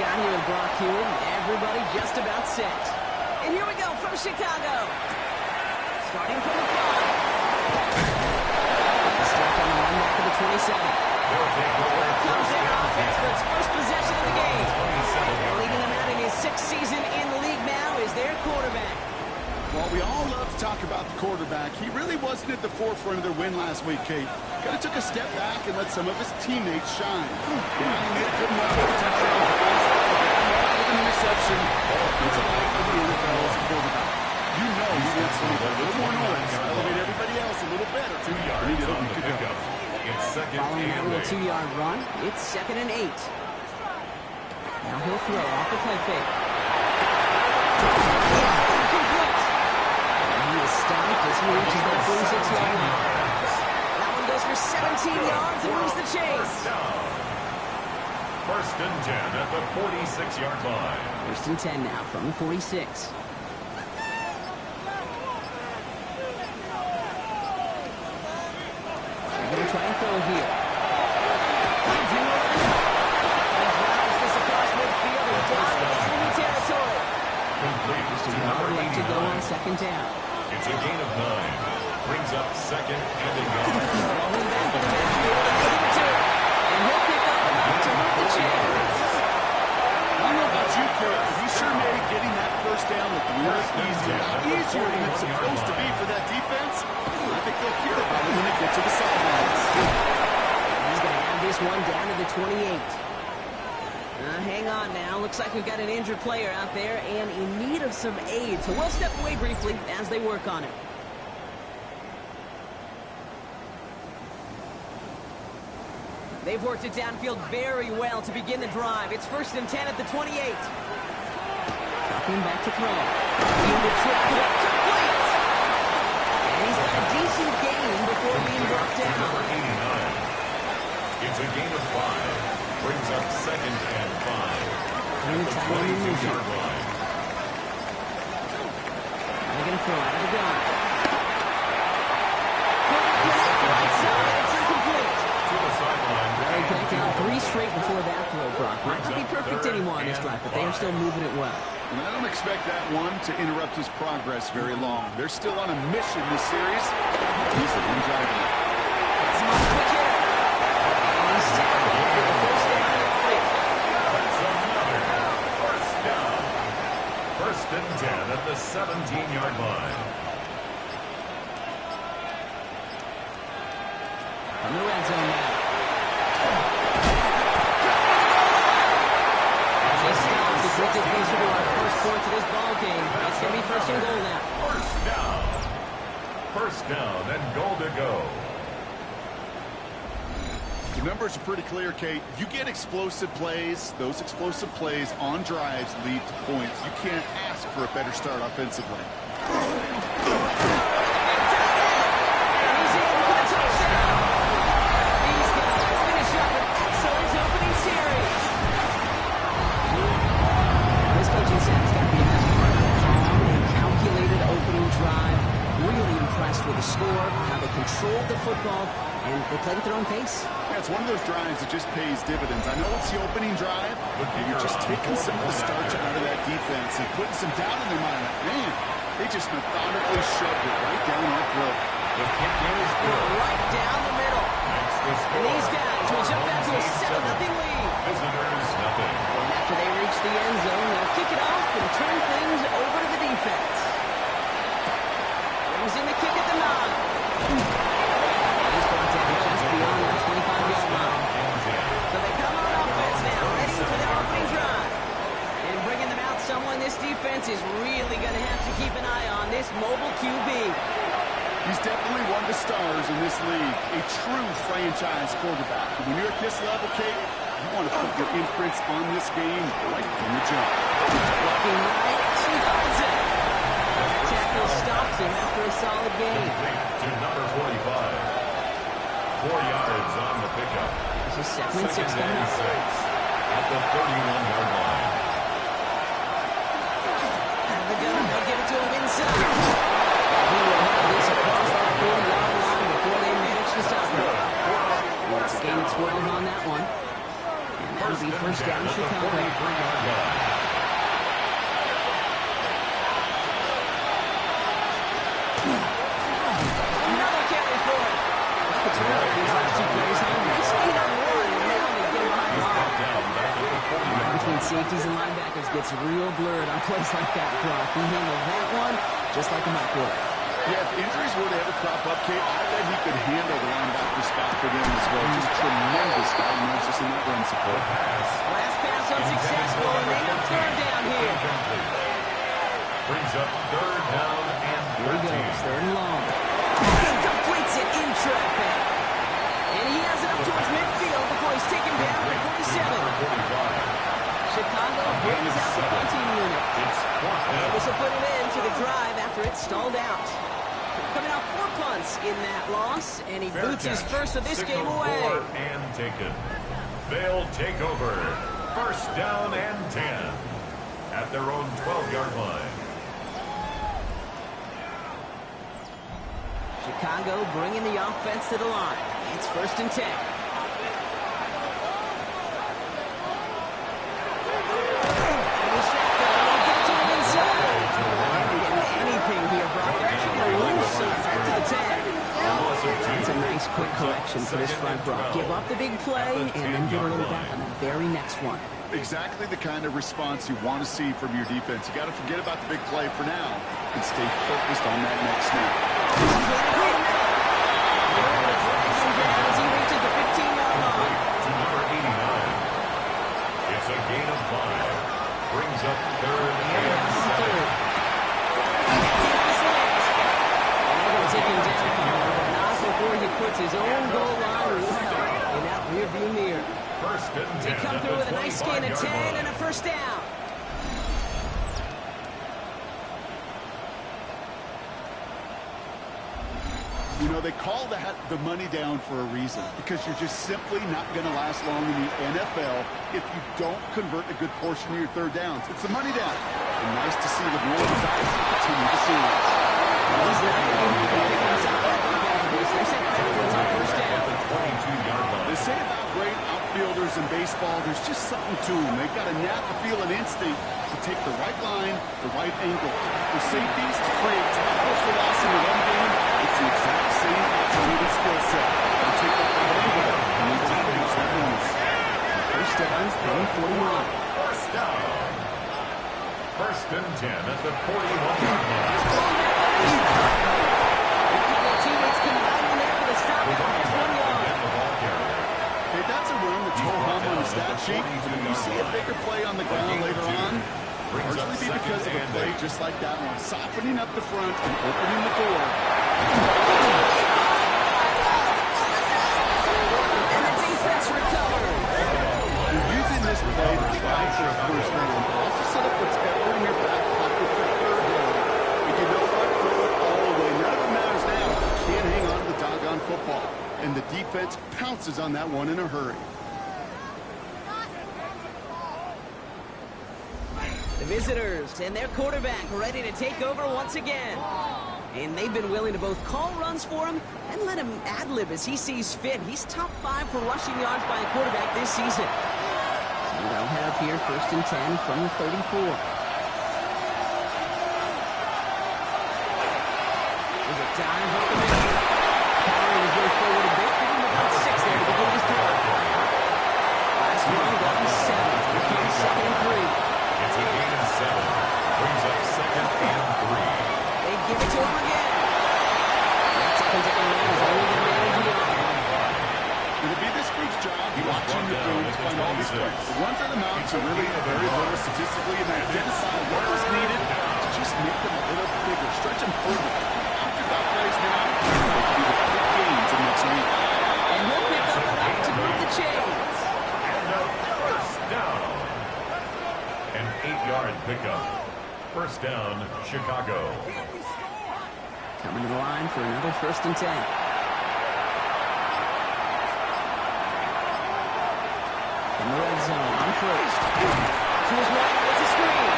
down here with Brock Hewitt. Everybody just about set. And here we go from Chicago. Starting from the 5. Stuck on the run back of the 27. Here comes their offense for its first possession of the game. And leading them out in his 6th season in the league now is their quarterback. Well, we all love to talk about the quarterback. He really wasn't at the forefront of their win last week, Kate. Kind of took a step back and let some of his teammates shine. Yeah, he made a good run with touchdown balls, with an interception. It's a life of the NFL as a quarterback. You know he wants to make a little more noise, elevate everybody else a little better. 2 yards on the pickup. It's second Following that little 2-yard run, it's 2nd and 8. Now he'll throw off the play fake. Incomplete. And he is stopped as he reaches that 46-yard line. That one goes for 17 yards and moves the chains. First and 10 at the 46-yard line. First and 10 now from the 46. They're going to try and throw here. Just a yard left to go on 2nd down. It's a gain of 9. Brings up 2nd and a yard. Rolling back in the midfield and give it to him. And he'll pick up to move the chains. I don't know about you, Kurt, but he sure made getting that first down look really easy. A lot easier than it's supposed to be for that defense. I think they'll hear about it when they get to the sidelines. He's going to have this one down to the 28. Hang on now. Looks like we've got an injured player out there and in need of some aid. So we'll step away briefly as they work on it. They've worked it downfield very well to begin the drive. It's 1st and 10 at the 28. Dropping back to throw. In the trap, complete. And he's got a decent gain before being brought down. It's a gain of 5. Brings up 2nd and 5. And the 22-yard line. They're going to throw out of the gun. Right side, it's incomplete. To the sideline. They connected on 3 straight before that throw, Brock. Might not be perfect anymore on this drive, but they are still moving it well. And I don't expect that one to interrupt his progress very long. They're still on a mission this series. He's the one driving it. That's a quick hit. And he's tackled for the first down in the play. That's another first down. 1st and 10 at the 17-yard line. From the red zone now. Just stops as we get closer to our first points of this ball game. It's going to be 1st and goal now. First down. First down and goal to go. The numbers are pretty clear, Kate. You get explosive plays. Those explosive plays on drives lead to points. You can't ask for a better start offensively. With the score, how they controlled the football, and they played at their own pace. Yeah, it's one of those drives that just pays dividends. I know it's the opening drive, but you're just taking some of the starch out of that defense and putting some doubt in their mind. Man, they just methodically shoved it right down our throat. The kick is good. Right down the middle. And these guys will jump out to a 7-0 lead. Visitors, nothing. And after they reach the end zone, they'll kick it off and turn things over to the defense. Brings in the kick at the 9. He's brought down just beyond that 25-yard line. So they come on offense now, ready for their opening drive. And bringing them out someone this defense is really going to have to keep an eye on, this mobile QB. He's definitely one of the stars in this league, a true franchise quarterback. When you're at this level, Kate, you want to put your imprints on this game right from the jump. Looking right, she finds it. That tackle stops him after a solid gain. To number 45. 4 yards on the pickup. This is 2nd and 6 coming up. At the 31-yard line. Out of the gun, they'll give it to him inside. He will have this across that 40-yard line before they manage to stop him. It's a gain of 12 on that one. And that'll be first down, at the Chicago. 43-yard line. Another carry for it. Like the turnover these last two plays, huh? Nice gain on one, and now they get him behind the line. Down back at the 40 Line between safeties and linebackers gets real blurred on plays like that, Brock. He handled that one just like a microwave. Yeah, if injuries were to ever crop up, Kate, I bet he could handle the linebacker spot for them as well. Just tremendous diagnosis in that run support. Last pass unsuccessful, and they have third down here. Brings up third down and Here he 13. goes, third and long. He completes it in traffic. And he has it up towards midfield before he's taken down at the 47. Chicago brings out the punting unit. And this will put an end to the drive after it stalled out. Coming out 4 punts in that loss, and he boots his first of this game away. And taken. They'll take over. First down and 10 at their own 12-yard line. Chicago bringing the offense to the line. It's first and 10. It's a nice quick correction for this front row. Give up the big play and then get a little back on the very next one. Exactly the kind of response you want to see from your defense. You got to forget about the big play for now and stay focused on that next snap. As he reaches the 15-yard line. To number 89. It's a gain of 5. Brings up third and 7. Take him down, but not before he puts his own goal line well in that rearview mirror. First and 10. They come through with a nice gain of 10 and a first down. You know, they call that the money down for a reason, because you're just simply not going to last long in the NFL if you don't convert a good portion of your third downs. It's the money down. And nice to see the roll of the dice continue the series. He's not going to pick himself back up after this. They're sent backwards on first down. They say about great outfielders in baseball, there's just something to them. They've got a knack, a feel, an instinct to take the right line, the right angle. For safeties to create tackles for loss in the run game, it's the exact same alternative skill set. They take that right angle and they just finish that bonus. First down, 41. First down. First and 10 at the 41-yard line. Teammates combining there for the stop at just 1 yard. Hey, that's a run that's ho hum on the stat sheet. If you see a bigger play on the ground later on, largely be because of a play just like that one, softening up the front and opening the door. And the defense recovered. You're using this play to try for a first down, but also set up whatever in your back pocket for third down. If you know what, throw it all away. None of it matters now. You can't hang on to the doggone football. And the defense pounces on that one in a hurry. The visitors and their quarterback ready to take over once again. And they've been willing to both call runs for him and let him ad-lib as he sees fit. He's top 5 for rushing yards by a quarterback this season. So they'll have here first and 10 from the 34. There's a dive up the middle. Powering his way forward a bit. Give him about 6 there to begin his drive. Last one got him 7. Here comes second and 3. It's a gain of 7. Brings up second and 3. They give it to him again. That second down man is only going to manage a yard. It'll be this group's job watching the film to find all these plays. The ones on the mounts are really very low statistically and identify what was needed to just make them a little bigger, stretch them further. After that plays now, they can be the big gains in next week. And he'll pick up enough to move the chains. And a first down. An 8-yard pickup. First down, Chicago. Coming to the line for another first and 10. In the red zone on first. To his right, it's a screen.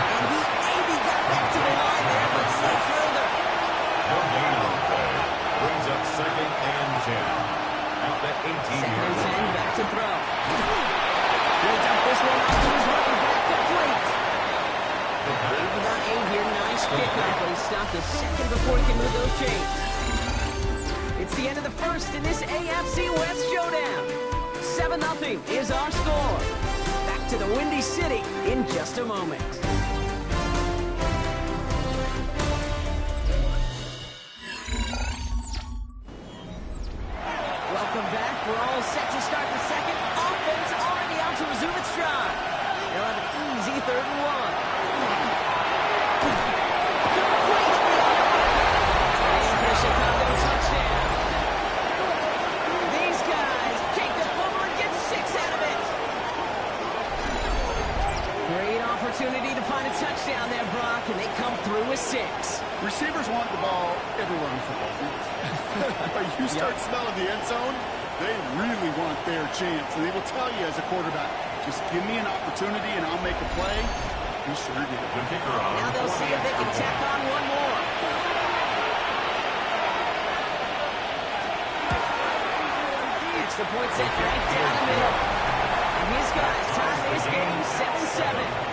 And he maybe got back to the line there, but no further. No gain on the play. Brings up second and 10. At the 18-yard Second and 10, line. back to throw. He'll dump this one off to his running back, complete. Gave about 8 here, nice kickoff, but he stopped a second before he can move those chains. It's the end of the first in this AFC West showdown. 7-0 is our score. Back to the Windy City in just a moment. Welcome back. We're all set to start the second. Offense already out to resume its stride. They'll have an easy 3rd and 1. Complete. And for a Chicago touchdown. These guys take the fumble and get 6 out of it. Great opportunity to find a touchdown there, Brock, and they come through with 6. Receivers want the ball everywhere on football fields. But you start smelling the end zone, they really want their chance. And they will tell you as a quarterback, just give me an opportunity and I'll make a play. He sure did. The kicker on. Now they'll see if they can tack on one more. Extra point set right down the middle. And his guys tie this game 7-7.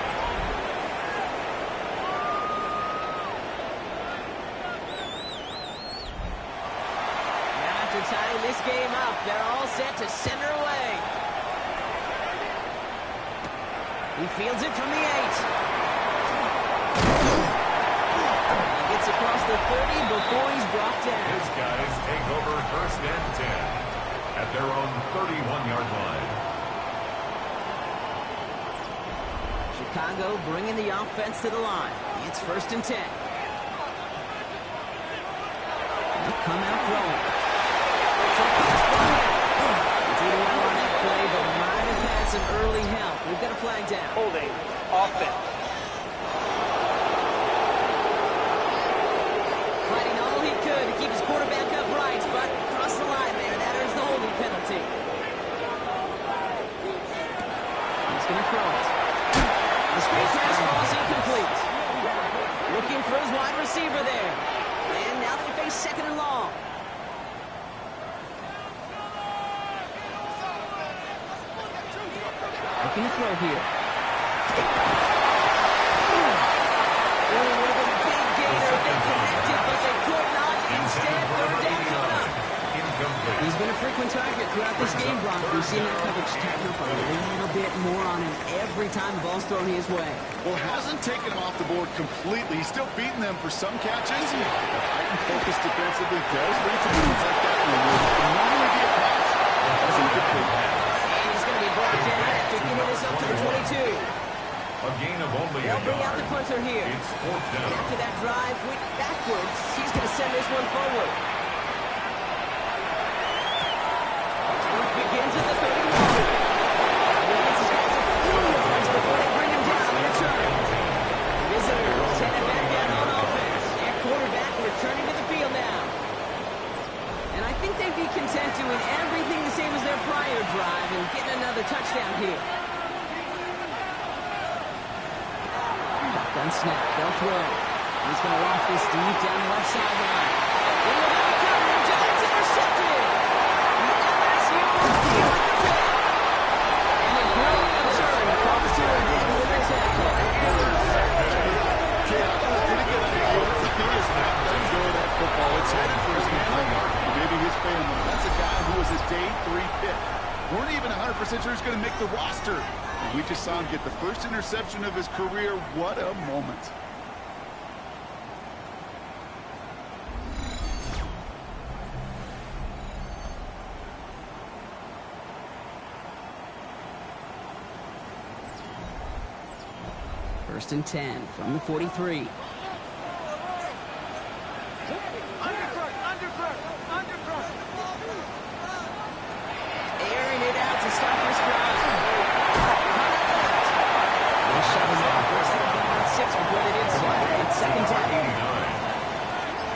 Tying this game up, they're all set to center away. He fields it from the 8. And he gets across the 30 before he's brought down. His guys take over 1st and 10 at their own 31-yard line. Chicago bringing the offense to the line. It's 1st and 10. They'll come out throwing. Did well on that play, but might have had some early help. We've got a flag down. Holding offense. Fighting all he could to keep his quarterback upright, but across the line there, that earns the holding penalty. He's going to throw it. The screen pass falls incomplete. Looking for his wide receiver there. And now they face 2nd and long. Looking to throw here. It would have been a big gainer if they connected, but they could not. Instead, 3rd down coming up. He's been a frequent target throughout this game, Brock. We've seen that coverage tighten up a little bit more on him every time the ball's thrown his way. Well, hasn't taken him off the board completely. He's still beating them for some catches. The heightened focus defensively does lead to moves like that. It would normally be a pass. That was a good play. And he's going to be brought down after getting this up to the 22. A gain of only a They'll bring out yard. the punter here. It's 4th down. And after that drive went backwards, he's going to send this one forward. This one begins at the 31. He gets his guys a few yards before they bring him down in return. Visitors send it back down on offense. Their quarterback returning to the field now. And I think they'd be content doing everything the same as their prior drive and getting another touchdown here. Shotgun snap. They'll throw. He's going to loft this deep down the left sideline. In the back coverage, and it's intercepted. The LSU will deal with the pick. And a great return comes to an end with a tackle. He is not letting go of that football. It's headed for his family, maybe his family. That's a guy who was a day 3 pick. Weren't even 100% sure he's going to make the roster. And we just saw him get the first interception of his career. What a moment. First and 10 from the 43. Airing it out to stop this drive. They shut him off. First down 6 before they did so. It's 2nd down. 89.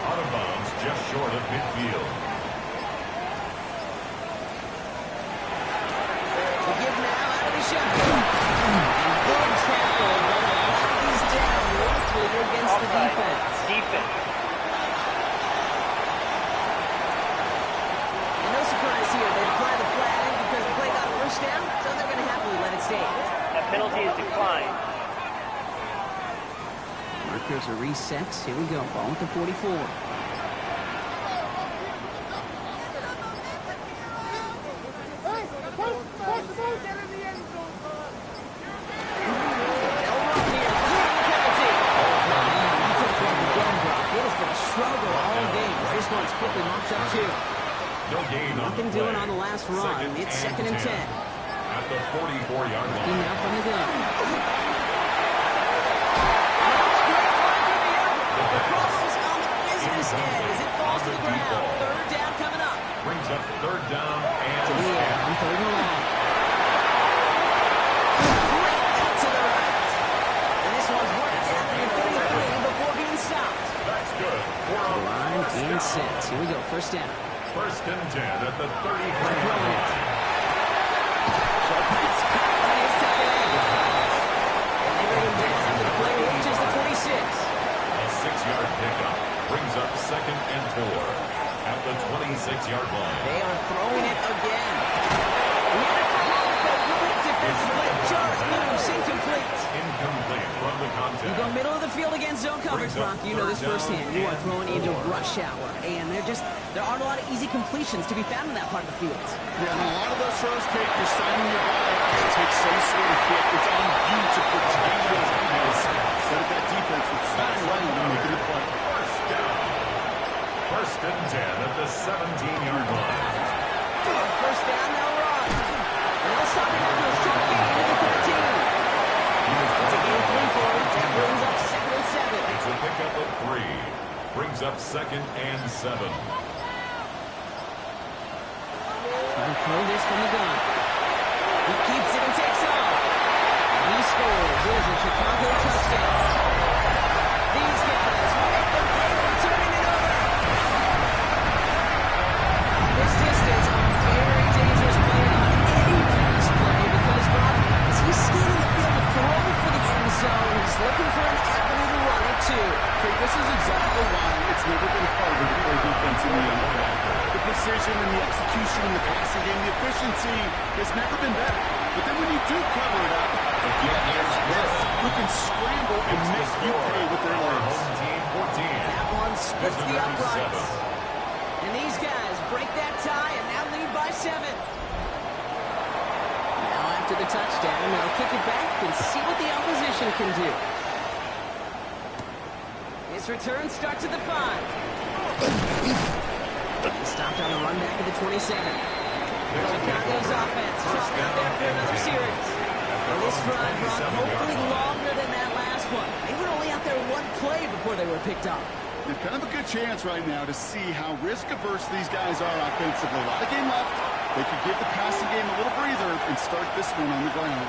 Out of bounds just short of midfield. They give now out of the shotgun. And good tackle, but he's down likely against the defense. And no surprise here, they play markers are reset. Here we go. Ball at the 44. Quickly marked up 2. No gain on Nothing doing on the last run. It's 2nd and 10. At the 44-yard line. Now from the gun. The problem's on the business end as it falls to the ground. 3rd down coming up. Brings up 3rd down and to the air on 3rd and long. Great out to the right. And this one's worked down to the 33 before being stopped. That's good. Line and set. Here we go. 1st down. 1st and 10 at the 33. Throwing it. Short pass. That is taken in. And they bring him down after the play reaches the 26. A 6-yard pickup brings up 2nd and 4 at the 26-yard line. They are throwing it again. Complete defensive play. Jarvis moves incomplete. Incomplete from the contact. You go middle of the field against zone coverage, Brock. You know this firsthand. You are throwing into rush hour, and there aren't a lot of easy completions to be found in that part of the field. Yeah, and a lot of those throws, Kate, you're signing your guy to take some sort of hit. It's on you to protect those guys. Instead of that defense that's flying around and making the play. 1st down. 1st and 10 at the 17-yard line. 1st down, they'll run. And they'll stop it after a short gain to the 13. It's a gain 3 for him. That brings up 2nd and 7. It's a pickup of 3. Brings up 2nd and 7. Trying to throw this from the gun. He keeps it and takes off. And he scores. There's a Chicago touchdown. These guys will make the play, turning it over. This distance, a very dangerous player on any pass play because Brock, as he's scanning the field to throw for the end zone, he's looking for an avenue to run it to. This is exactly why it's never been harder to play defense in the NFL. The precision and the execution in the passing game, the efficiency has never been better. But then when you do cover it up, again, here's this. You can scramble and make you pay with their legs. Home team 14. That one splits the uprights. And these guys break that tie and now lead by 7. Now after the touchdown, they'll kick it back and see what the opposition can do. His return starts at the 5. Stopped on the run back at the 27. Chicago's offense trying out there for another series. And this run brought hopefully longer than that last one. They were only out there 1 play before they were picked up. They've kind of a good chance right now to see how risk-averse these guys are offensively. A lot of game left. They could give the passing game a little breather and start this one on the ground.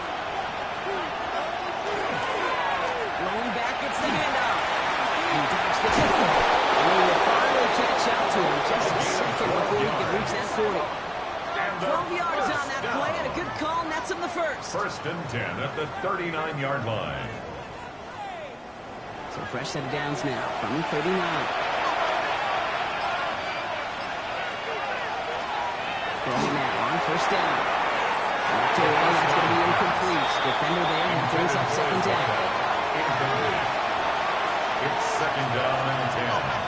Rolling back gets the handoff. He dodged the tackle. And they will finally catch up to him just a second before he can reach that 40. 12 yards on that play and a good call nets him the first. 1st and 10 at the 39-yard line. So fresh set of downs now from 39. Throwing now on 1st down. Knocked away, that's going to be incomplete. Defender there and brings up 2nd down. It's 2nd down and 10.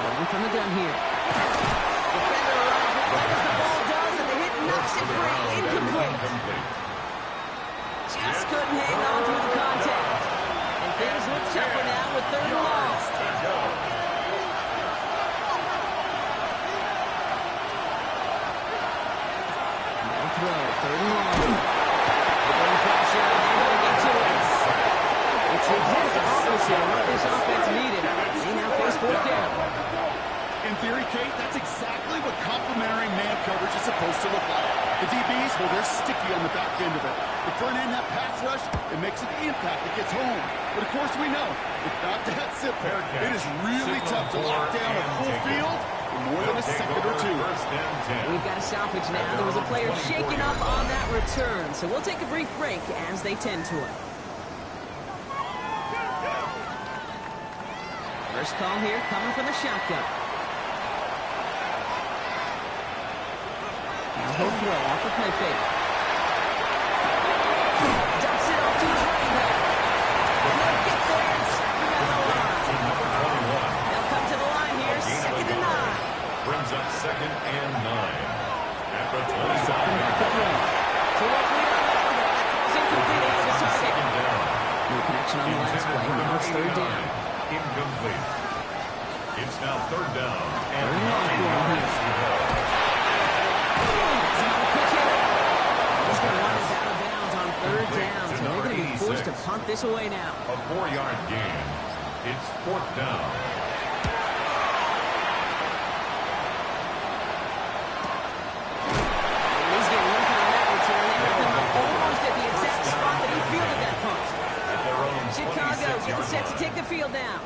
Going from the gun here. Defender arrives right as the ball does, and the hit knocks it free. Incomplete. Just couldn't hang on through the contact. And things look tougher now with 3rd and long. No throw, 3rd and long. They're going pressure, and they're going to get to it. It's the exact opposite of what this offense needed. They now face 4th down. In theory, Kate, that's exactly what complementary man coverage is supposed to look like. The DBs, well, they're sticky on the back end of it. The front end, that pass rush, it makes an impact. It gets home. But, of course, we know it's not that simple. It is really tough to lock down a full field in more than a second or 2. We've got a stoppage now. There was a player shaking up on that return. So we'll take a brief break as they tend to it. First call here coming from the shotgun. Now he'll throw off the play fake. Dumps it off brings up 2nd and 9. At the 25. So let's lead on back to that. That call's incomplete. It's the target. 2nd down. No connection on the last play. Now it's 3rd down. Incomplete. It's now 3rd down. And Third and long for him here. That's the ball. That's another quick hitter. He's going to want it out of bounds on 3rd down. So they're going to be forced to punt this away now. A 4-yard gain. It's 4th down. He's getting lucky on that return. They left him up almost at the exact spot that he fielded that punt. At their own Chicago 26-yard getting set to line. take the field now.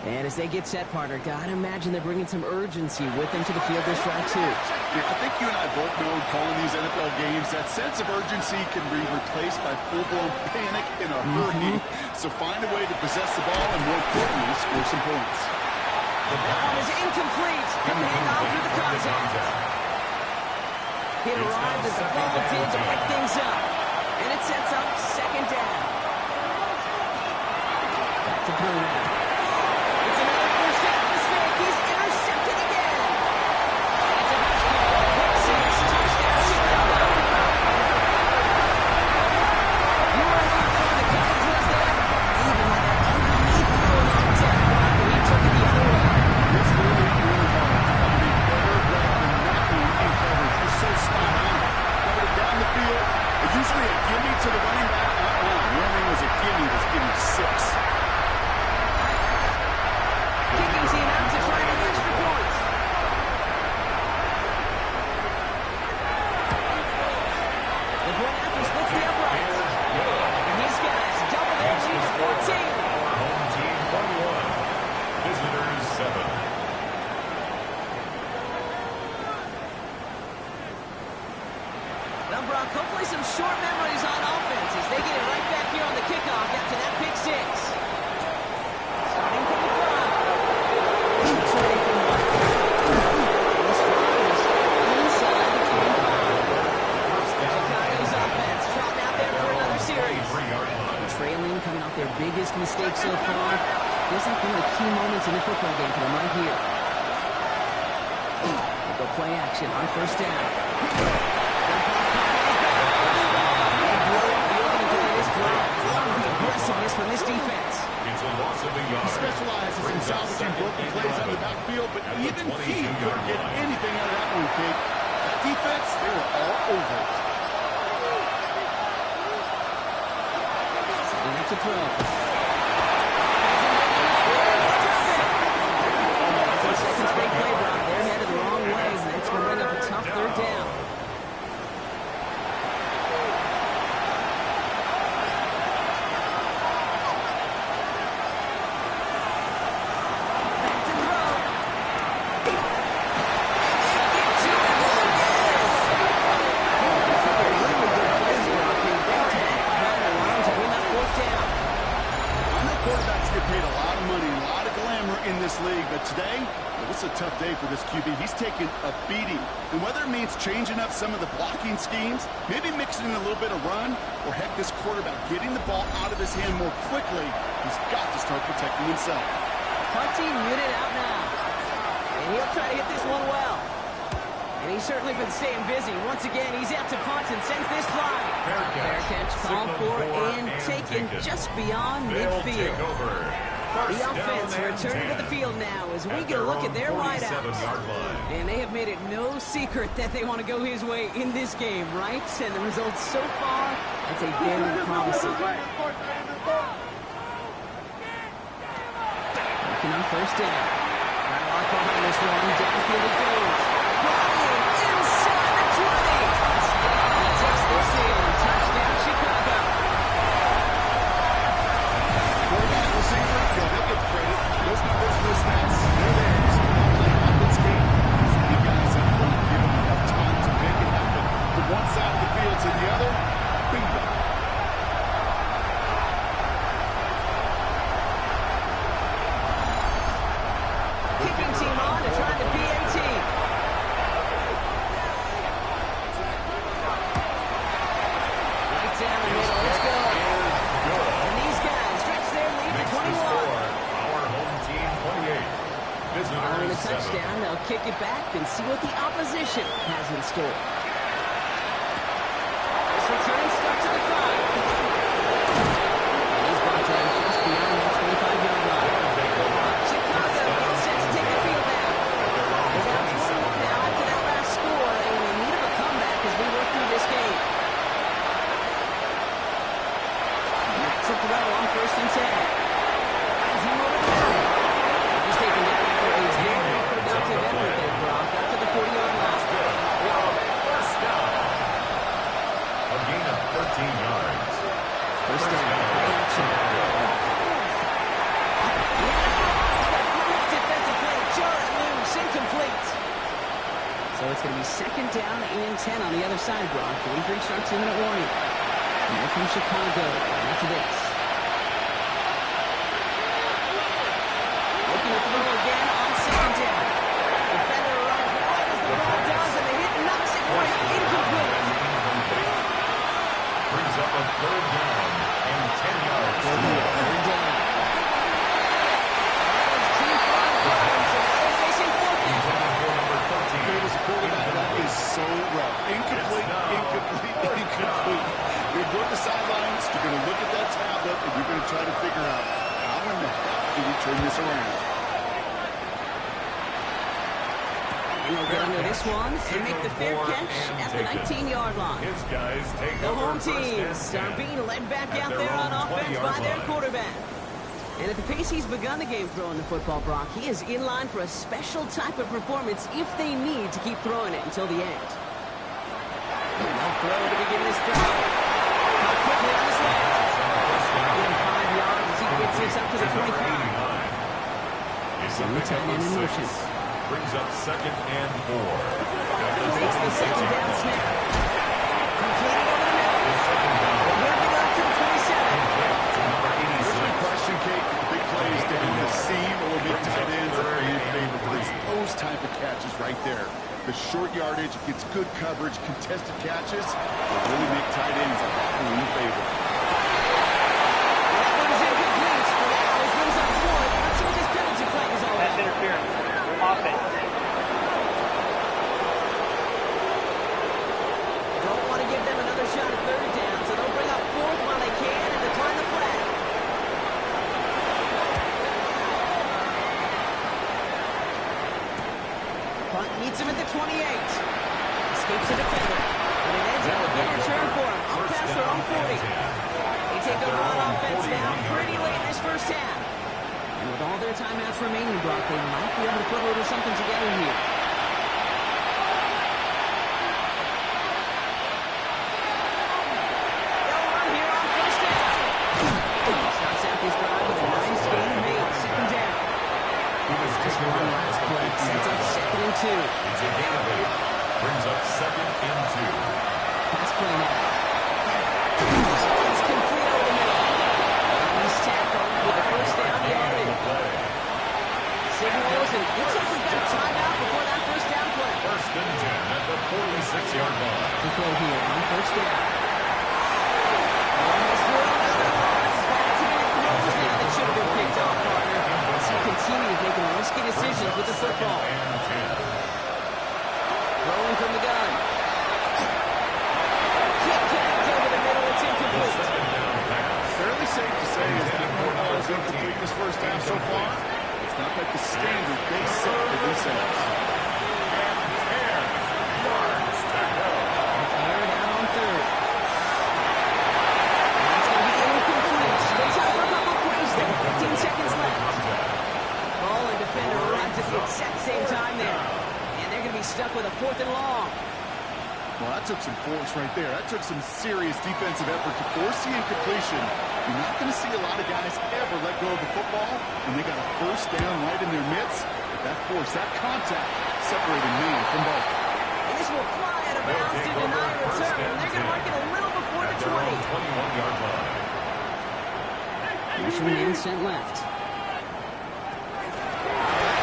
And as they get set, partner, gotta imagine they're bringing some urgency with them to the field this drive, too. Yeah, I think you and I both know in calling these NFL games, that sense of urgency can be replaced by full-blown panic in a hurry. So find a way to possess the ball and, more importantly, score some points. That one is incomplete. Couldn't hang on through the contact. He arrived as the ball did to break things up. And it sets up 2nd down. Back to throw now. It's another first down mistake. He's intercepted again. It's a house call. Pick 6. Touchdown, Chicago. You were not from the coverage was there. Even had that underneath throw on tap block, and he took it the other way. It's really, really hard to find a better route than not being in coverage. You're so spot on. Got it down the field. It's usually a gimme to the running back. The only thing was a gimme was gimme 6. Kicking team out to try to get extra points. The point after splits the uprights. And these guys double their lead to 14. Home team 41. Visitors 7. Now, Brock, hopefully some short memories on offense as they get it right back here on the kickoff after that pick 6. Starting from the front. It's ready for one. This drive is inside the 25. Chicago's offense trotting out there for another series. 3-yard line. Trailing, coming off their biggest mistake so far. Feels like one of the key moments in the football game for them right here. They go play action on 1st down. Aggressiveness from this defense. It's a loss of a yard. He specializes in salvaging broken plays on the backfield, but even he couldn't get anything out of that one, kid. That defense, they were all over it. Setting up to throw. Second straight play, Brock. They're headed the wrong ways, and that's going to bring up a tough 3rd down. Today, it's a tough day for this QB. He's taken a beating. And whether it means changing up some of the blocking schemes, maybe mixing in a little bit of run, or heck, this quarterback getting the ball out of his hand more quickly, he's got to start protecting himself. Punting unit out now. And he'll try to hit this one well. And he's certainly been staying busy. Once again, he's out to punt and sends this flying. Fair catch, called for and taken just beyond midfield. The offense returning to the field now as we get a look at their wideouts. And they have made it no secret that they want to go his way in this game, right? And the results so far, that's a very promising. Looking on 1st down. Got a lot behind this one. Downfield it goes. Bryant inside the 20. He takes this in. Touchdown, Chicago. Quarterback receiver, they'll get credit. Those numbers, those stats, they're theirs. Playing up this game, these big guys up front give them enough time to make it happen. From one side of the field to the other, bingo. Kicking team on to try the PAT. back and see what the opposition has in store. This return starts at the 5. And he's brought down just beyond that 25-yard line. Chicago gets set to take the field now. They're down 21 now after that last score, and in need of a comeback as we work through this game. Max up the row on 1st and 10. Finds him over the middle. He's taken down after a very productive effort there, Brock, out to the 40-yard line. First down. A gain of 13 yards. First down, play action. Defensive play, Jordan loose, incomplete. So it's going to be 2nd down and 10 on the other side, Brock. The referee starts 2-minute warning. And they're from Chicago. After this. Looking to throw again on 2nd down. Defender runs right as the ball does, and the hit knocks it free. Incomplete. Brings up a 3rd down and 10 yards. 3rd down. Team front runs, and they're facing 4th down. As a quarterback, that is so rough. Incomplete, incomplete, incomplete. You're going to the sidelines, you're going to look at that tablet, and you're going to try to figure out how in the heck do we turn this around. And they'll get under this one and make the fair catch at the 19-yard line. His guys take The over home teams are being led back out there on offense by their quarterback. And at the pace he's begun the game throwing the football, Brock, he is in line for a special type of performance if they need to keep throwing it until the end. No throw to begin this drive. Caught quickly on the slant. Getting 5 yards as he gets this up to the 25. It's Send the tight end in motion. Brings up 2nd and 4. Takes the 2nd down snap. Completed over the middle. They're going up to the 27. There's no question, Kate, the big plays that in the seam or big tight ends are in favor, but it's those type of catches right there. The short yardage gets good coverage, contested catches that really make tight ends a lot more in favor. That one's incomplete. For now, it brings up 4th. Let's see what this penalty flag is all about. That's interference. Offense. Don't want to give them another shot at 3rd down, so they'll bring up 4th while they can and decline the flag. Punt meets him at the 28. Escapes the defender, but it ends up a good return for him. Up past their own 40. They take over on offense now pretty late in this first half. And with all their timeouts remaining, Brock, they might be able to put a little something together here. They'll run here on 1st down. Starts out this drive with a nice gain of 8, 2nd down. Just one last play. Sets up 2nd and 2. It's a gain of 8. Brings up 2nd and 2. Pass play now. It's complete over the middle. He's tackled with a 1st down yardage. Signals and looks like we've got a timeout before that 1st down play. 1st and 10 at the 46-yard line. To throw here on 1st down. Almost threw another one. Back-to-back throws now that should have been picked off, partner. As he continues making risky decisions with the football. Throwing from the gun. Kick connect over the middle. It's incomplete. Fairly safe to say is that RFL is incomplete this first half so far. It's not like the standard they set for themselves. Aired out on 3rd. That's going to be incomplete. Still time for a couple plays there. 15 seconds left. Ball and defender arrived at the exact same time there. And they're going to be stuck with a 4th and long. Well, that took some force right there. That took some serious defensive effort to force the incompletion. You're not going to see a lot of guys ever let go of the football, and they got a 1st down right in their midst. But that force, that contact, separated man from both. And this will fly out of bounds to deny a return. They're going to mark it a little before the 20. 21-yard line. Motion man sent left.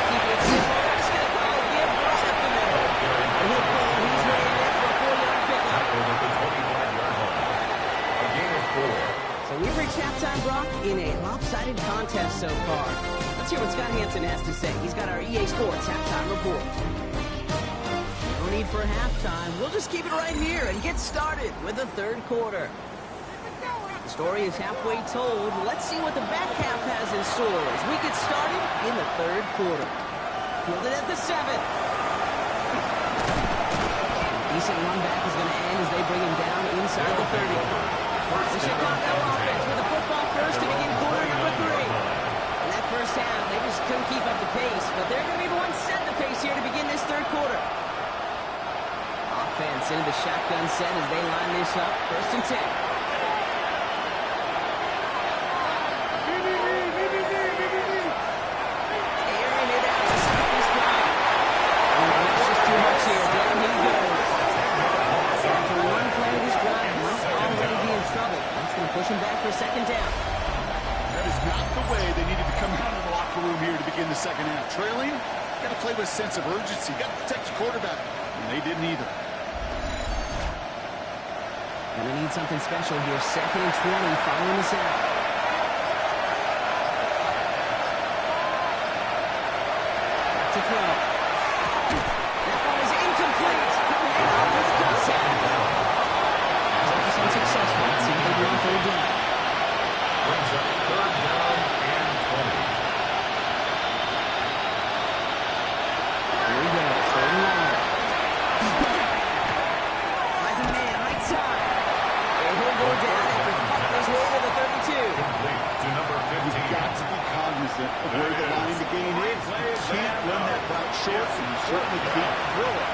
Keeping it simple. Just going to call it give right up the middle. The hook ball, he's ready in there for a 4-yard pickup. Over the 25-yard line. A gain of 4. So we've reached halftime, Brock, in a lopsided contest so far. Let's hear what Scott Hansen has to say. He's got our EA Sports halftime report. need for halftime. We'll just keep it right here and get started with the third quarter. The story is halfway told. Let's see what the back half has in store as we get started in the third quarter. Fielded at the 7. Decent run back is going to end as they bring him down inside the 30. The Chicago offense with the football first to begin quarter number 3. In that first half, they just couldn't keep up the pace, but they're going to be the ones setting the pace here to begin this third quarter. Offense into the shotgun set as they line this up. First and 10. Airing it out to start this drive. Oh, that's just too much here. Down he goes. After one play of this drive, might already be in trouble. That's going to push him back for a second down. That is not the way they needed to come out of the locker room here to begin the second half. Trailing, got to play with a sense of urgency. Got to protect your quarterback. And they didn't either. And they need something special here. Second and 20 following this out. Back to throw. That one is incomplete. Coming out with contact. It's unsuccessful. Let's see if they do on third down. Brings up third down and 20. Here we go. Third and long. Finds a man right side. And he'll go down after fighting his way to the 32. Complete to number 15. You've got to be cognizant of where the line of the game is. You can't run that route short, and you certainly can't throw it.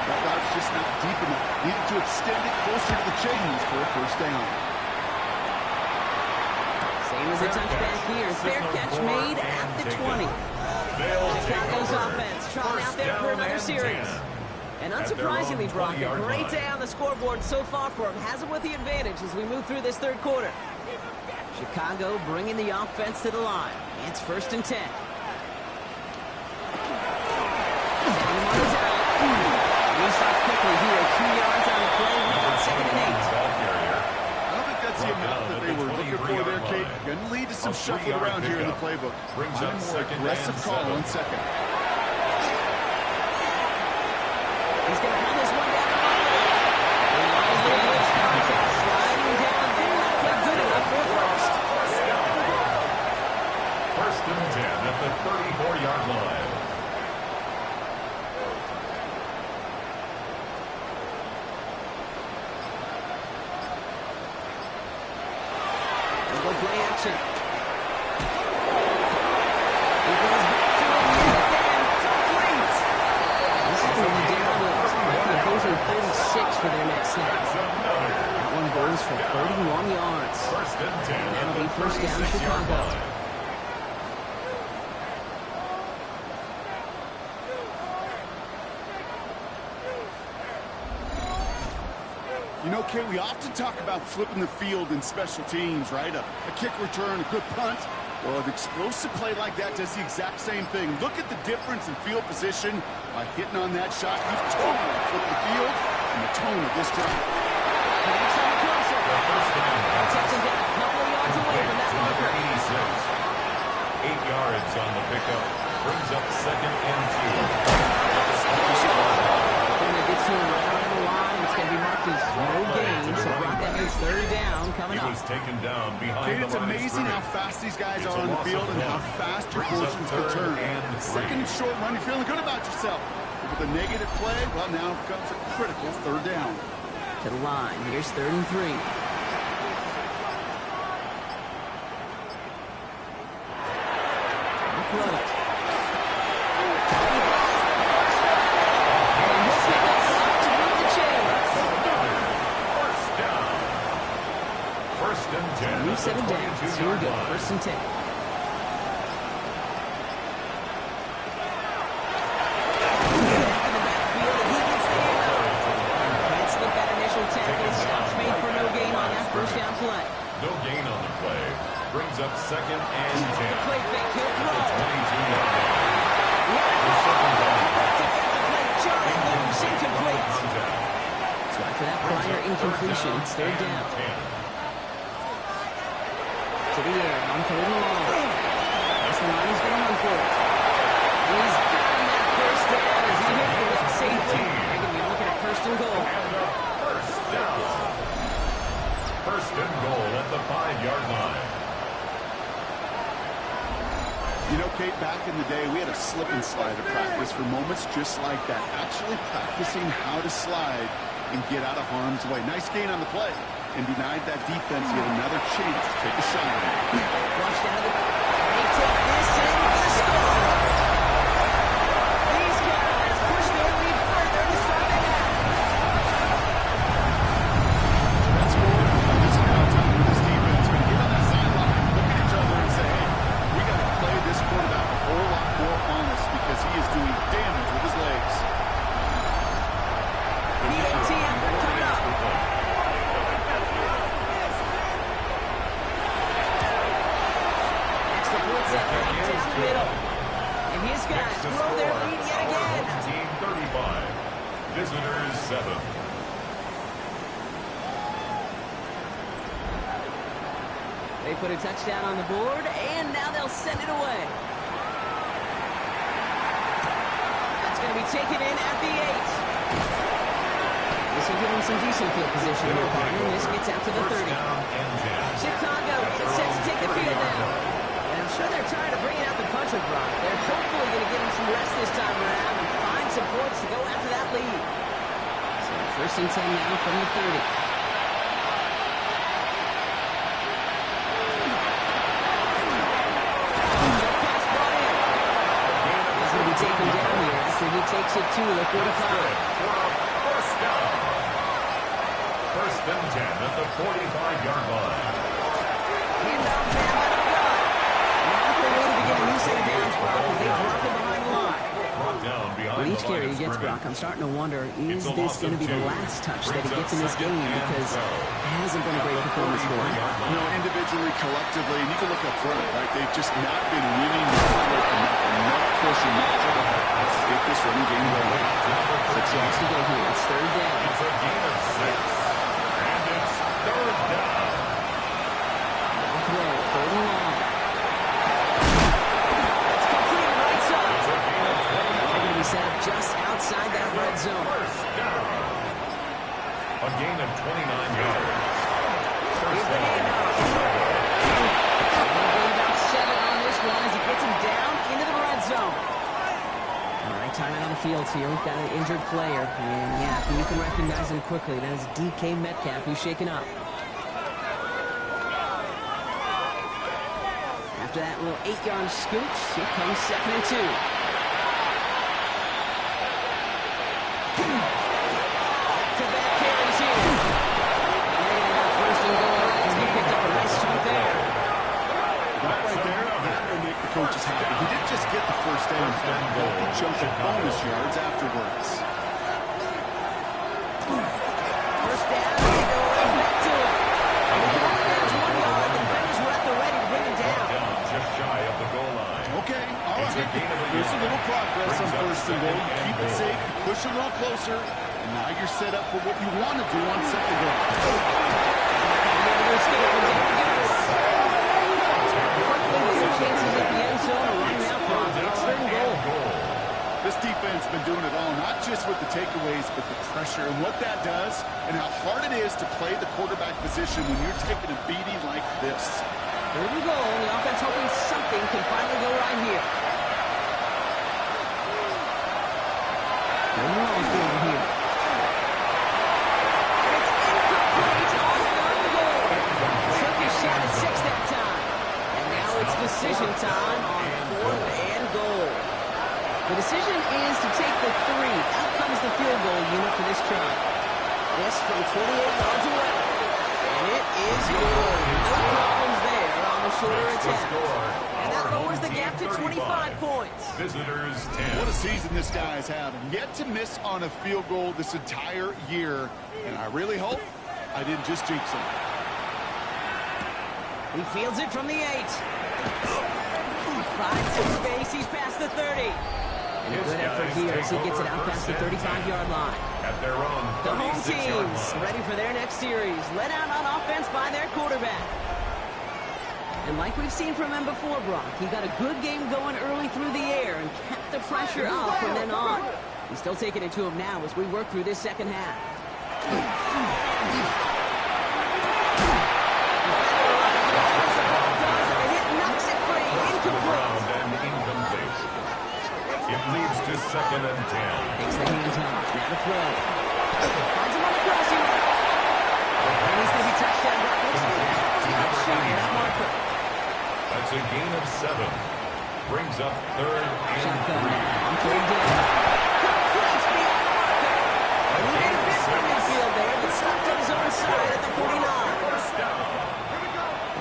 That route's just not deep enough. Needed to extend it closer to the chains for a first down. Same as a touchback here. Fair catch made at the 20. Chicago's offense trying out there for another series. And unsurprisingly, Brock, a great day on the scoreboard so far for him. Has him with the advantage as we move through this third quarter. Chicago bringing the offense to the line. It's first and 10. He stops quickly here. 2 yards on the play. We've got second and 8. I don't think that's the amount that they were looking for there, Kate. Going to lead to some shuffle around here in the playbook. Brings up More aggressive call on second. He's going to pull this one down. Wisely blitz contest. Sliding down. Did not play good enough for first. First and 10 at the 34-yard line. Go play action. He goes back to it yet again. Complete. This is going to be down to the opposing 36 for their next snap. That one goes for 31 yards. First and 10. And that'll be first down Chicago. You know, Kate, we often talk about flipping the field in special teams, right? A kick return, a good punt. Well, an explosive play like that does the exact same thing. Look at the difference in field position by hitting on that shot. You've totally flipped the field and the tone of this drive. Connects on the crosser. That takes him down a couple of yards away from that marker. 86. 8 yards on the pickup. Brings up second and 2. When it gets to him right on the line, it's going to be marked as no gain. So Brock, that means third down coming He up. was taken down behind Kate, the it's line of amazing how scrimmage. fast these guys It's are a on the loss field of and how 1. fast your Brings up fortunes can third turn. and 3. Second and short run, you're feeling good about yourself. But with a negative play, well, now comes a critical third down. To the line. Here's third and 3. Product. First and 10. Move 7 down. Here we go. First and 10. Can't slip that initial tackle. Stops made for no gain on that first down play. No gain on the play. Brings up second and 10. The play fake. He'll throw. 22-yard line. Charlie moves incomplete. So after that prior incompletion, it's third down. To the air on third and long. That's the line he's going to run for it. He's got him that first down as he hits the left safety. They're going to be qualified to practice for moments just like that, actually practicing how to slide and get out of harm's way. Nice gain on the play, and denied that defense yet another chance to take a shot at it. Flushed out of the back. They take this in for the score. These guys push their lead further to start the half. That's more. This is now time for this defense. We get on that sideline, look at each other and say, hey, we got to play this quarterback a whole lot more honest because he is doing damage with his legs. The ATM coming up. Extra point set right down the middle. And his guys grow their lead yet again. Team 35. Visitors 7. They put a touchdown on the board, and now they'll send it away. That's going to be taken in at the 8. This will give them some decent field position here, partner. This gets out to the 30. Chicago gets set to take the field now. And I'm sure they're tired of bringing out the puncher, Brock. They're hopefully going to give them some rest this time around and find some points to go after that lead. So first and 10 now from the 30. Taken down here after he takes it to the 45. First down. First and 10 at the 45-yard line. Handoff now out of God. Not the way to begin a new set of downs, Brock, as they drop it behind the line. With each carry he gets, Brock, I'm starting to wonder, is this going to be the last touch that he gets in this game? Because it hasn't been a great performance for him. You know, individually, collectively, and you can look up front, right? They've just not been winning enough push and enough drive to get this running game going. 6 yards to go here. It's third down. It's a gain of 6. And it's third down. Now throw, third and long. It's complete right side. They're going to be set up just outside that red zone. First down. A gain of 29 yards. Here's the handoff. They'll be about 7 on this one as he gets him down into the red zone. All right, timeout on the field here. We've got an injured player. And, yeah, you can recognize him quickly. That is DK Metcalf, who's shaken up. After that little 8-yard scoot, here comes second and 2. Back-to-back carries here. And they're going to have first and goal as he picked up a nice chunk there. That right there, that will make the coaches happy. He didn't just get the first down, he jumped at bonus yards afterwards. First down, they go right back to it. And he can only manage 1 yard. The defenders were at the ready to bring him down. Just shy of the goal line. Okay, all right. There's a little progress on first and goal. You keep it safe, you push a little closer, and now you're set up for what you want to do on second down. Chances at the end zone, running out for it's third and goal. This defense has been doing it all, not just with the takeaways, but the pressure and what that does and how hard it is to play the quarterback position when you're taking a beating like this. Third and goal, and the offense hoping something can finally go right here. Third and long for him here. And it's incomplete on third and goal. Took his shot at 6 that time. And now it's decision time on fourth and goal. The decision is to take the 3. Out comes the field goal unit for this try. This from 28 yards away. And it is good. No problems there on the shorter attempt. And that lowers the gap to 25 points. Visitors 10. What a season this guy has had. Yet to miss on a field goal this entire year. And I really hope I didn't just jinx him. He fields it from the 8. Finds some space. He's past the 30. And a good effort here as he gets it out past the 35-yard line. At their own The home 36-yard team's line. ready for their next series. Let out on offense by their quarterback. And like we've seen from him before, Brock, he got a good game going early through the air and kept the pressure up from then on. He's still taking it to him now as we work through this second half. It second and 10. Takes the hands off. Now to throw. Finds him on the crossing route. And he's going to be touchdown. Not shy of that marker. That's a gain of 7. Brings up third and Shotgun. 3. On third down. Place beyond the marker. And he made a bit from midfield there, but stopped on his own side at the 49. First down.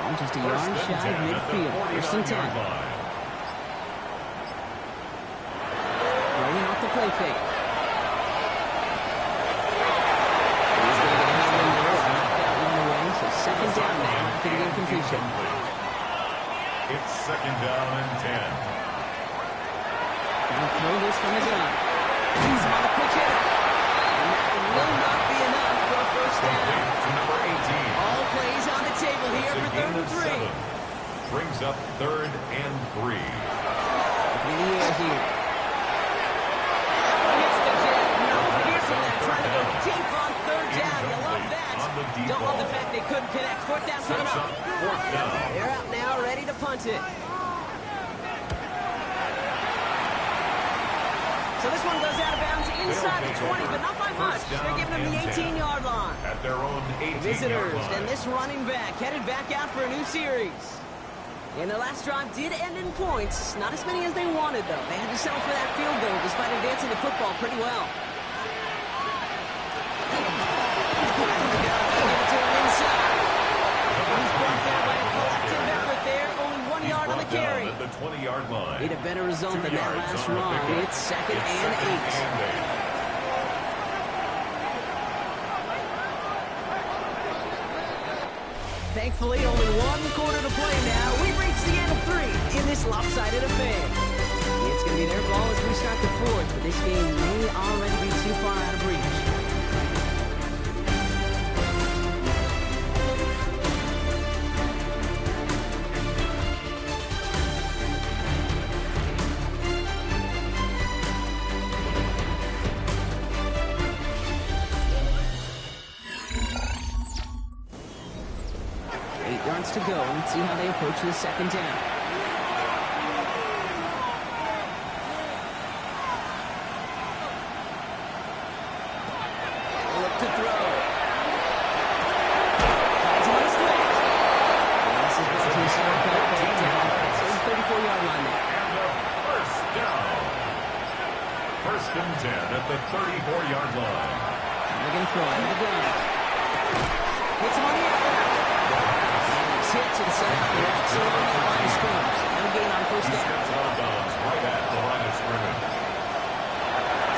Well, just a yard shy of midfield. First and 10. Running off the play fake. He's going to get a hand in there. Knock that one away. So second down now. After the incompletion. It's second down and 10. Trying to throw this from the gun. He's on the quick hitter. And that will not be enough for a first down. To number 18. All plays on the table here for third and 3. Brings up third and 3. In the air here. Hits the jab. No fear from that. Trying to go deep on third down. You love that. Don't love the fact they couldn't connect. Fourth down coming Sets up. up fourth down. They're out now, ready to punt it. So this one goes out of bounds inside the 20, but not by much. They're giving them the 18-yard line. At their own 18-yard Visitors, line. and this running back headed back out for a new series. And their last drive did end in points. Not as many as they wanted, though. They had to settle for that field goal despite advancing the football pretty well. He's brought down by a collective effort there. Only 1 yard on the carry. At the 20-yard line. Need a better result 2 than that yards last on the run. pickup. It's second and 8. Thankfully, only 1 quarter to play now. We've reached the end of 3 in this lopsided affair. It's going to be their ball as we start the fourth, but this game may already be too far out of reach. To go. Let's see how they approach this second down. Look to throw. Finds him on his leg. And this is going to start that ball down. So 34-yard line there. And a first down. First and 10 at the 34-yard line. And they're going to throw it in the gun. Hits him on the outside. Hit to the side of the right side of the line of scrimmage. No gain on first down. Steps on bounds right at the line of scrimmage.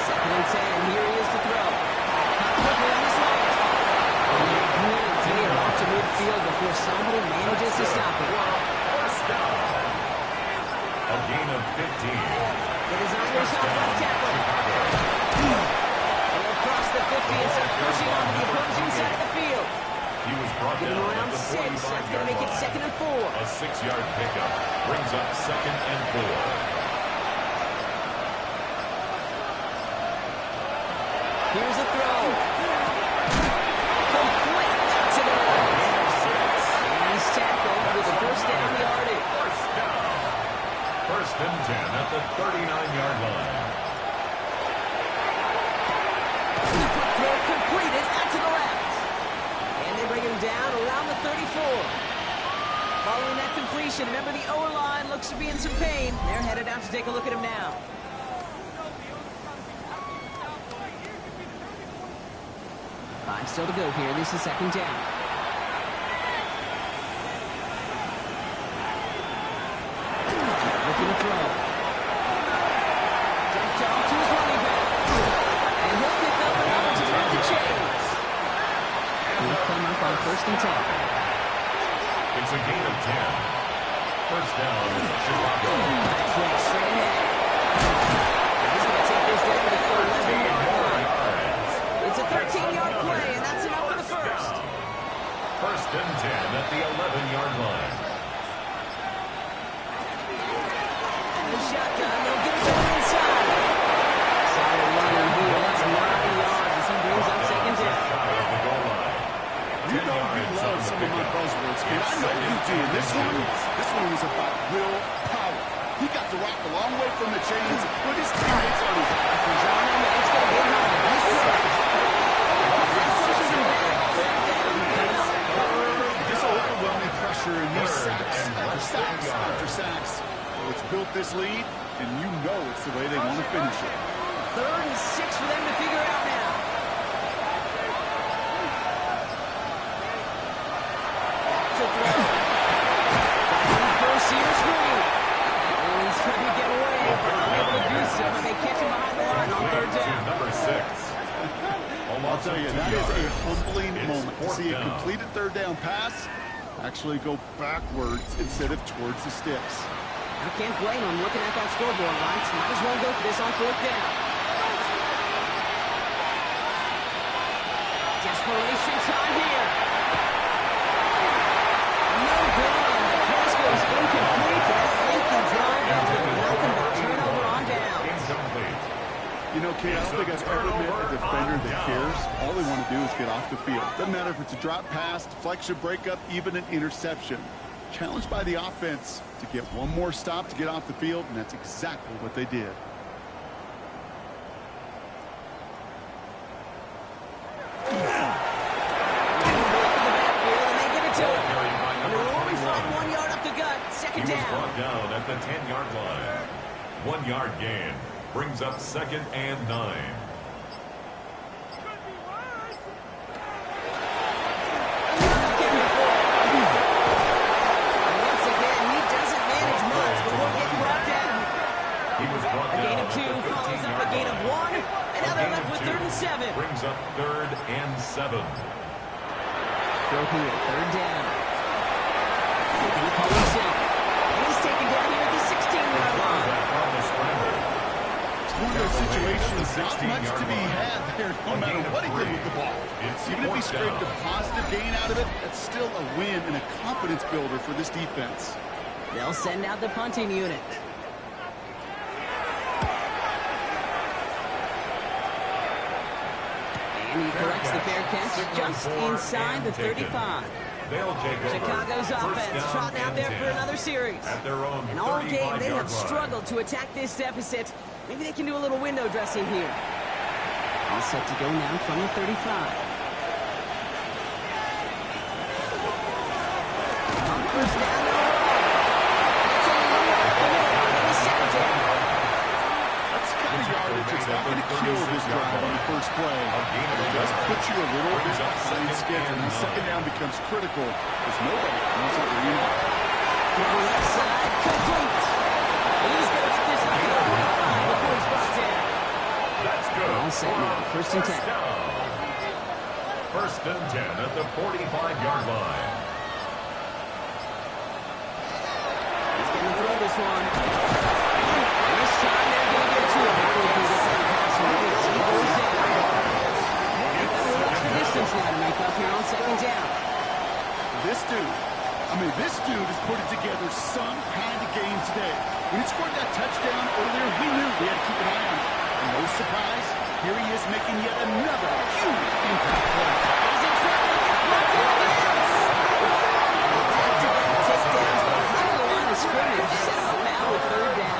Second and 10. Here he is to throw. Caught quickly on his left. And then a great clear off to midfield before somebody manages to stop him. First down. A gain of 15. The designers help left tackle. And they'll cross the 50 and start pushing onto the opposing side of the field. He was brought Give him down around at the 6. That's going to make it 45-yard second and 4. line. A 6-yard pickup brings up second and 4. Here's a throw. Complete to the right. And he's tackled with a first down yardage. First down. First and 10 at the 39-yard line. Throw completed out to the left. And they bring him down around the 34. Following that completion, remember the O-line looks to be in some pain. They're headed out to take a look at him now. Five still to go here. This is second down. Looking to throw. Dumped off to his running back. And he'll pick up another to break the chains. He'll come up on first and 10. It's a gain of 10. First down, Chicago. Flex straight ahead. He's going to take this down to the 11-yard line. It's a 13-yard play, and that's enough for the first. First and 10 at the 11-yard line. The shotgun, they'll give it to him inside. Solid running here. That's 9 yards. He brings up second down. Shy of the goal line. You know you love some of my buzzwords, kid. I know you do. This one was about will power. He got to rock a long way from the chains and put his teammates on his back. He's on him, and it's going to get home. Nice try. This overwhelming pressure and these sacks after sacks. Well, it's built this lead, and you know it's the way they want to finish it. 3rd and 6 for them to figure out now. To throw. Receiver screen. Oh, he's trying to get away, but unable to do so, but they catch him behind the line on 3rd down. Number 6. I'll tell you, that is a humbling moment to see a completed 3rd down pass actually go backwards instead of towards the sticks. I can't blame him looking at that scoreboard, right? Might as well go for this on 4th down. Desperation time here. No good. The pass goes incomplete. That lengthy drive ends with nothing but a turnover on down. Incomplete. You know, Kate, I don't think I've ever met a defender that cares. All they want to do is get off the field. Doesn't matter if it's a drop pass, deflection, breakup, even an interception. Challenged by the offense to get one more stop to get off the field, and that's exactly what they did. He was brought down at the 10-yard line. 1-yard gain brings up 2nd and 9. Once again, he doesn't manage much before getting brought down. He was brought A down gain of at 2 the follows up a 15-yard gain of line. 1, and now they're left with 3rd and 7. Brings up 3rd and 7. Throw here, 3rd down. Taking the call himself. And he's taken down here at the 16-yard line. It's one of those situations, not much to be had there, no matter what he did with the ball. Even if he scraped a positive gain out of it, that's still a win and a confidence builder for this defense. They'll send out the punting unit. And he corrects the fair catch just inside the 35. They'll take over. Chicago's offense trotting out there for another series. At their own And all game, they have 35-yard line. struggled to attack this deficit. Maybe they can do a little window dressing here. All set to go now from the 35. On 1st down, no run. That's only 1 yard for him on the 2nd down. That's the kind of yardage that's not going to kill this drive on the first play. It does put you a little bit behind schedule. And 2nd down becomes critical as nobody wants it to reunite. To the left side, complete. He's going to put this up to the 45 before he's brought down. That's good. All set now, 1st and 10. Down. 1st and 10 at the 45-yard line. He's going to throw this one. And this time they're going to get to him before he can get that pass away as he goes down. They've got a little extra distance now to make up here on 2nd down. This dude has put it together some kind of game today. When he scored that touchdown earlier, we knew we had to keep an eye on him. And no surprise, here he is making yet another huge impact play. He's in trouble. Gets brought down again. Back-to-back takedowns behind the line of scrimmage. Set him up now with 3rd down.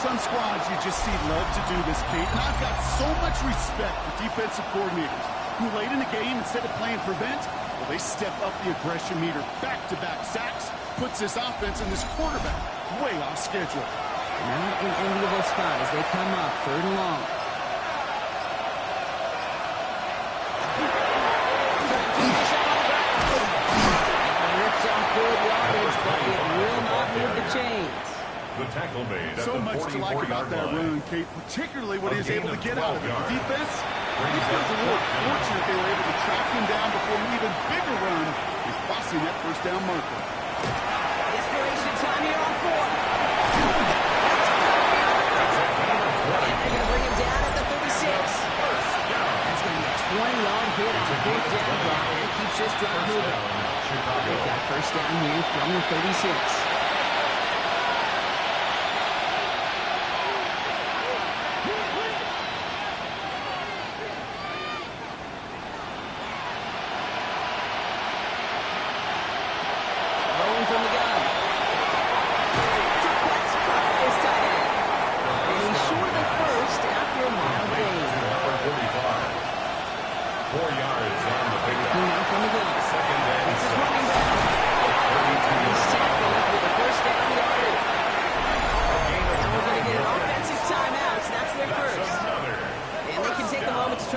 Some squads you just see love to do this, Kate. And I've got so much respect for defensive coordinators who late in the game, instead of playing prevent, well, they step up the aggression meter. Back-to-back sacks puts this offense and this quarterback way off schedule. Not an enviable spot as they come up 3rd and long. Rips off good yardage, but it will not move the chains. The tackle made at So the much to like 44-yard about that line. run, Kate, particularly what he was A gain able to of get out of 12 it. yards. The defense, he feels a little fortunate they were able to track him down before an even bigger run and crossing that 1st down marker. Desperation time here on 4th. And they're going to bring him down at the 36. That's going to be a 20-yard hit on 4th down block. That keeps this drive moving. They've got 1st down here from the 36. From the gun.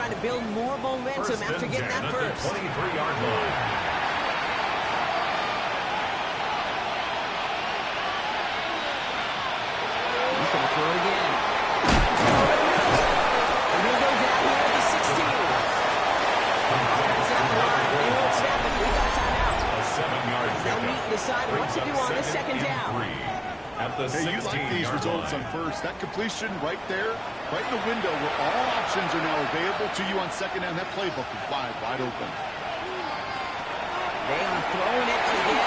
trying to build more momentum after getting that first. 23-yard line. He's going to throw again. And he'll go down here at the 16. That's out the line. They won't snap it. We got a timeout. A 7-yard They'll meet and decide what to do on this second down. At the Hey, you like these results on first. That completion right there, right in the window where all options are now available to you on second down. That playbook is wide open. They are throwing it again.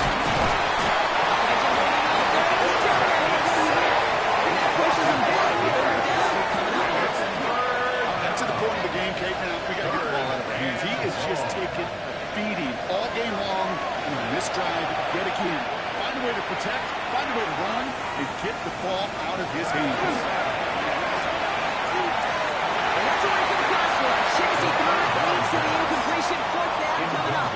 And that pushes them back. Third down coming up. Back to the point of the game, Kate. Now we got to get the ball out of our hands. He is just taking a beating all game long. And on this drive, yet again, find a way to protect, find a way to run, and get the ball out of his hands. And that's away from the pass rush. Chasey through it, leads to the incompletion. Fourth down coming up.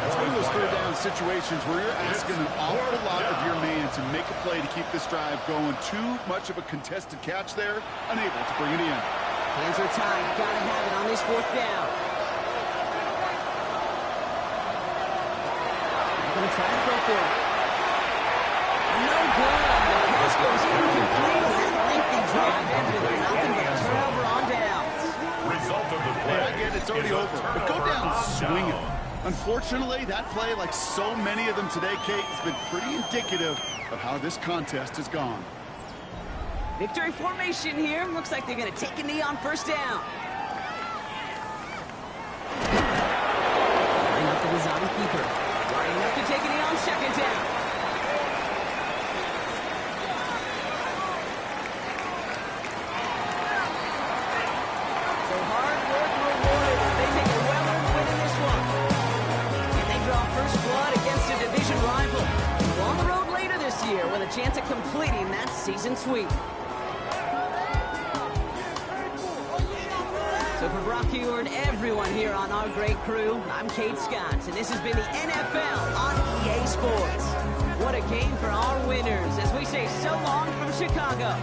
That's one of those third down situations where you're asking an awful lot of your man to make a play to keep this drive going. Too much of a contested catch there, unable to bring it in. Hands are tied. Got to have it on this fourth down. They're going to try to throw for it. No good. The pass goes incomplete. That lengthy drive ends with nothing but a turnover on downs. Result of the play. I get it's already over. But go down swinging. Unfortunately, that play, like so many of them today, Kate, has been pretty indicative of how this contest has gone. Victory formation here. Looks like they're going to take a knee on first down. Line up the design keeper. Lining up to take a knee on second down. So hard work rewarded as they take a well-earned win in this one. And they draw first blood against a division rival. On the road later this year with a chance of completing that season sweep. So for Brock Hugher and everyone here on our great crew, I'm Kate Scott, and this has been the NFL on EA Sports. What a game for our winners as we say so long from Chicago.